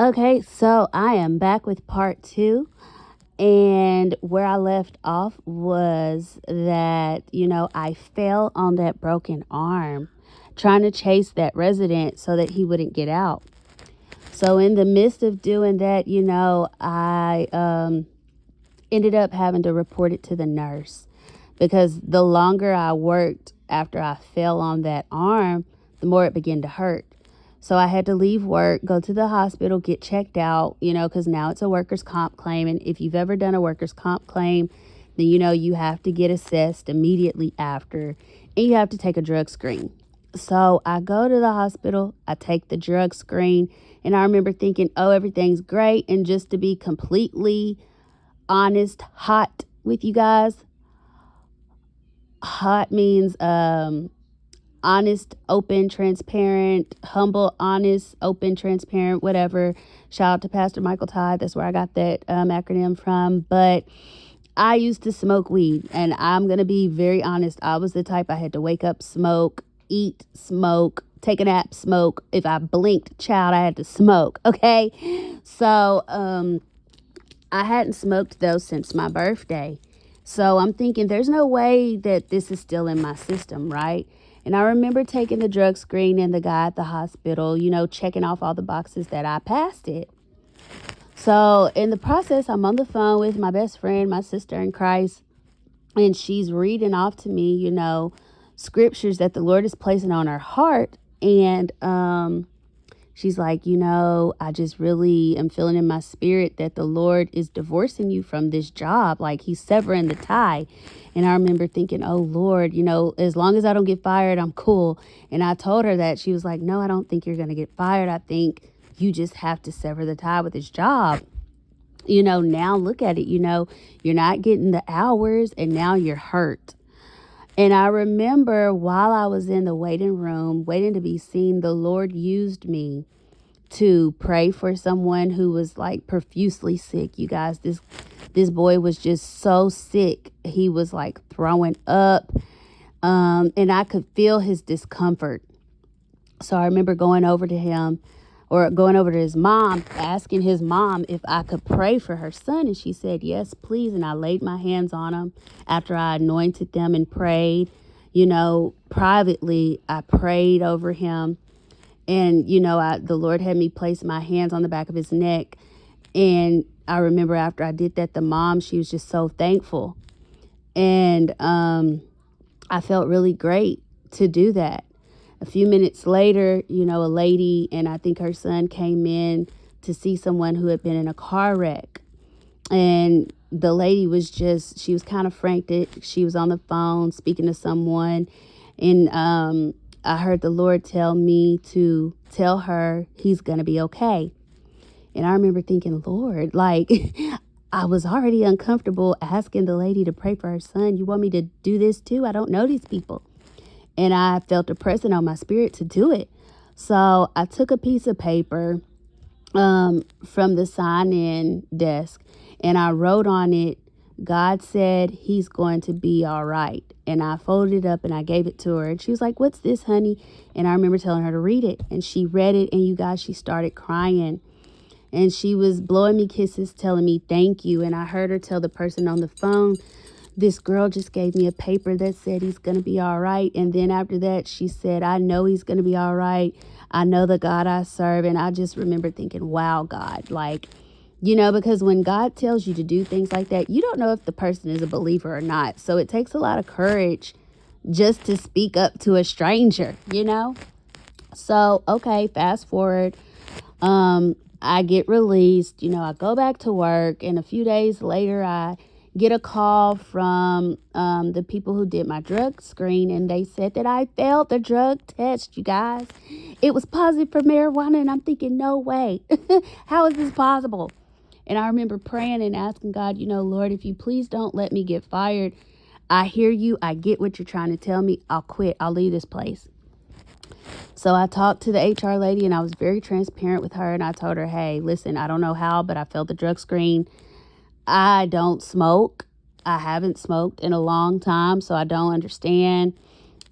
Okay, so I am back with part two. And where I left off was that, I fell on that broken arm trying to chase that resident so that he wouldn't get out. So, in the midst of doing that, I ended up having to report it to the nurse because the longer I worked after I fell on that arm, the more it began to hurt. So I had to leave work, go to the hospital, get checked out, because now it's a workers' comp claim. And if you've ever done a workers' comp claim, then you have to get assessed immediately after and you have to take a drug screen. So I go to the hospital, I take the drug screen, and I remember thinking, oh, everything's great. And just to be completely honest, hot with you guys, hot means honest, open, transparent, humble, honest, open, transparent, whatever. Shout out to Pastor Michael Todd. That's where I got that acronym from. But I used to smoke weed, and I'm going to be very honest. I was the type I had to wake up, smoke, eat, smoke, take a nap, smoke. If I blinked, child, I had to smoke. Okay. So I hadn't smoked though since my birthday. So I'm thinking there's no way that this is still in my system, right? And I remember taking the drug screen and the guy at the hospital, checking off all the boxes that I passed it. So in the process, I'm on the phone with my best friend, my sister in Christ, and she's reading off to me, scriptures that the Lord is placing on her heart. And she's like, I just really am feeling in my spirit that the Lord is divorcing you from this job. Like he's severing the tie. And I remember thinking, oh, Lord, as long as I don't get fired, I'm cool. And I told her that. She was like, no, I don't think you're going to get fired. I think you just have to sever the tie with this job. Now look at it, you're not getting the hours and now you're hurt. And I remember while I was in the waiting room, waiting to be seen, the Lord used me to pray for someone who was like profusely sick. You guys, this boy was just so sick. He was like throwing up, and I could feel his discomfort. So I remember going over to his mom, asking his mom if I could pray for her son. And she said, yes, please. And I laid my hands on him after I anointed them and prayed. Privately, I prayed over him. And, the Lord had me place my hands on the back of his neck. And I remember after I did that, the mom, she was just so thankful. And I felt really great to do that. A few minutes later, a lady and I think her son came in to see someone who had been in a car wreck. And the lady she was kind of frantic. She was on the phone speaking to someone. And I heard the Lord tell me to tell her he's going to be okay. And I remember thinking, Lord, like I was already uncomfortable asking the lady to pray for her son. You want me to do this too? I don't know these people. And I felt a pressing on my spirit to do it. So I took a piece of paper from the sign-in desk and I wrote on it, God said he's going to be all right. And I folded it up and I gave it to her. And she was like, what's this, honey? And I remember telling her to read it. And she read it. And you guys, she started crying. And she was blowing me kisses, telling me thank you. And I heard her tell the person on the phone, this girl just gave me a paper that said he's going to be all right. And then after that, she said, I know he's going to be all right. I know the God I serve. And I just remember thinking, wow, God, like, because when God tells you to do things like that, you don't know if the person is a believer or not. So it takes a lot of courage just to speak up to a stranger, So, okay, fast forward. I get released, I go back to work, and a few days later, I get a call from the people who did my drug screen, and they said that I failed the drug test, you guys. It was positive for marijuana, and I'm thinking, no way. How is this possible? And I remember praying and asking God, Lord, if you please don't let me get fired. I hear you. I get what you're trying to tell me. I'll quit. I'll leave this place. So I talked to the HR lady and I was very transparent with her. And I told her, hey, listen, I don't know how, but I failed the drug screen. I don't smoke. I haven't smoked in a long time, so I don't understand.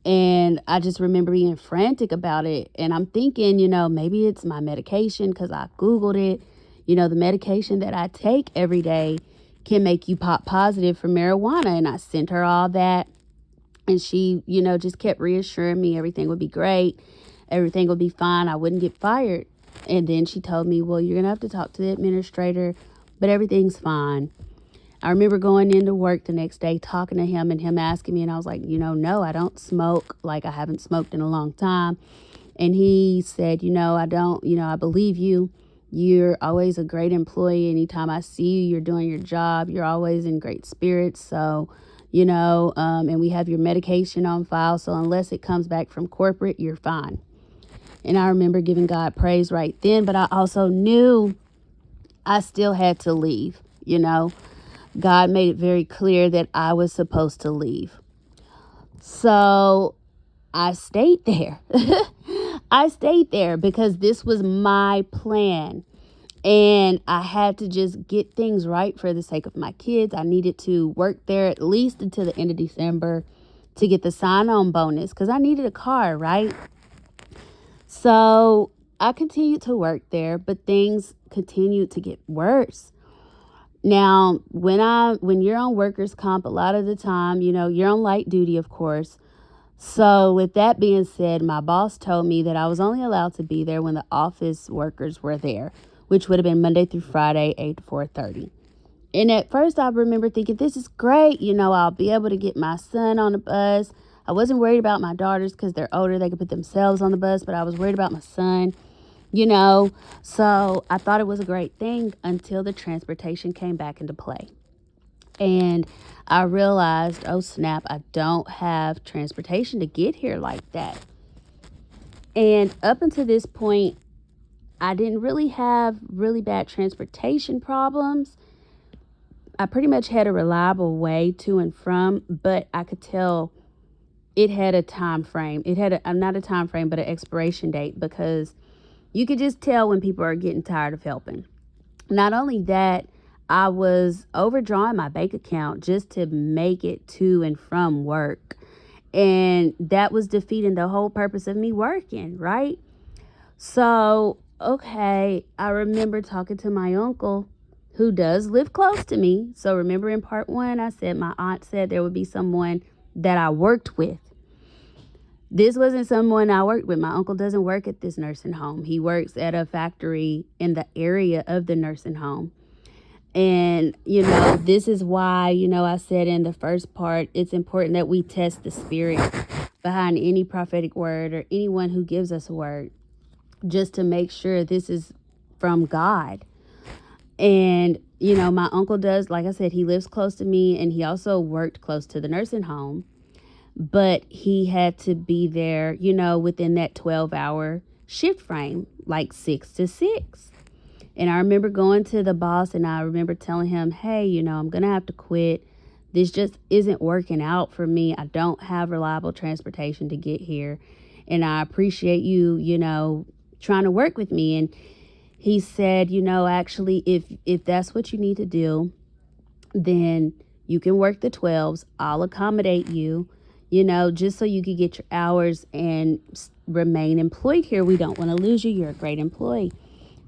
And I just remember being frantic about it. And I'm thinking, maybe it's my medication because I Googled it. The medication that I take every day can make you pop positive for marijuana. And I sent her all that. And she, just kept reassuring me everything would be great. Everything would be fine. I wouldn't get fired. And then she told me, well, you're going to have to talk to the administrator, but everything's fine. I remember going into work the next day, talking to him and him asking me, and I was like, no, I don't smoke. Like, I haven't smoked in a long time. And he said, I don't, I believe you. You're always a great employee. Anytime I see you, you're doing your job. You're always in great spirits. So, and we have your medication on file. So unless it comes back from corporate, you're fine. And I remember giving God praise right then. But I also knew I still had to leave, God made it very clear that I was supposed to leave. So I stayed there. I stayed there because this was my plan. And I had to just get things right for the sake of my kids. I needed to work there at least until the end of December to get the sign-on bonus because I needed a car, right? So I continued to work there, but things continued to get worse. Now, when you're on workers' comp, a lot of the time, you're on light duty, of course. So with that being said, my boss told me that I was only allowed to be there when the office workers were there, which would have been Monday through Friday, 8 to 4:30. And at first I remember thinking, this is great. I'll be able to get my son on the bus. I wasn't worried about my daughters because they're older. They could put themselves on the bus, but I was worried about my son. So I thought it was a great thing until the transportation came back into play. And I realized, oh snap, I don't have transportation to get here like that. And up until this point, I didn't really have really bad transportation problems. I pretty much had a reliable way to and from, but I could tell it had a time frame. It had not a time frame, but an expiration date, because you could just tell when people are getting tired of helping. Not only that, I was overdrawing my bank account just to make it to and from work. And that was defeating the whole purpose of me working, right? So, okay, I remember talking to my uncle who does live close to me. So remember in part 1, I said my aunt said there would be someone that I worked with. This wasn't someone I worked with. My uncle doesn't work at this nursing home. He works at a factory in the area of the nursing home. And, this is why, I said in the first part, it's important that we test the spirit behind any prophetic word or anyone who gives us a word, just to make sure this is from God. And, my uncle does, like I said, he lives close to me, and he also worked close to the nursing home. But he had to be there, within that 12-hour shift frame, like 6 to 6. And I remember going to the boss, and I remember telling him, hey, I'm going to have to quit. This just isn't working out for me. I don't have reliable transportation to get here. And I appreciate you, trying to work with me. And he said, actually, if that's what you need to do, then you can work the 12s. I'll accommodate you. Just so you could get your hours and remain employed here. We don't want to lose you. You're a great employee.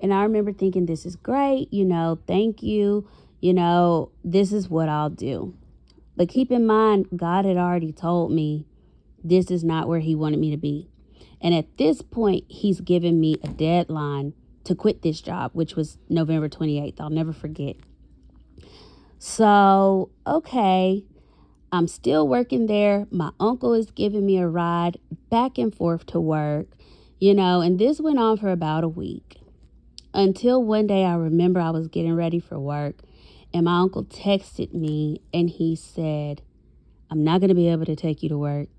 And I remember thinking, this is great. Thank you. This is what I'll do. But keep in mind, God had already told me this is not where he wanted me to be. And at this point, he's given me a deadline to quit this job, which was November 28th. I'll never forget. So, okay. I'm still working there. My uncle is giving me a ride back and forth to work, and this went on for about a week. Until one day I remember I was getting ready for work, and my uncle texted me, and he said, I'm not going to be able to take you to work.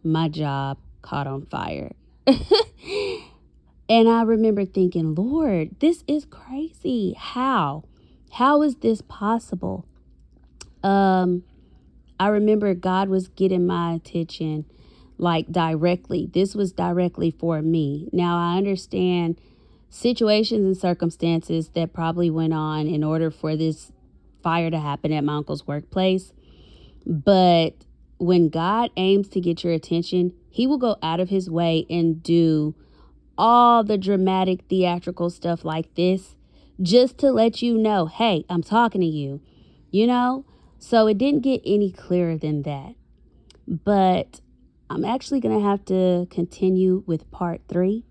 My job caught on fire. And I remember thinking, Lord, this is crazy. How? How is this possible? I remember God was getting my attention, like directly. This was directly for me. Now, I understand situations and circumstances that probably went on in order for this fire to happen at my uncle's workplace. But when God aims to get your attention, He will go out of his way and do all the dramatic theatrical stuff like this just to let you know, hey, I'm talking to you, you know? So it didn't get any clearer than that. But I'm actually going to have to continue with part 3.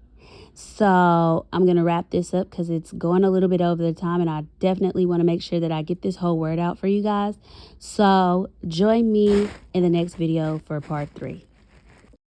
So I'm going to wrap this up because it's going a little bit over the time, and I definitely want to make sure that I get this whole word out for you guys. So join me in the next video for part 3.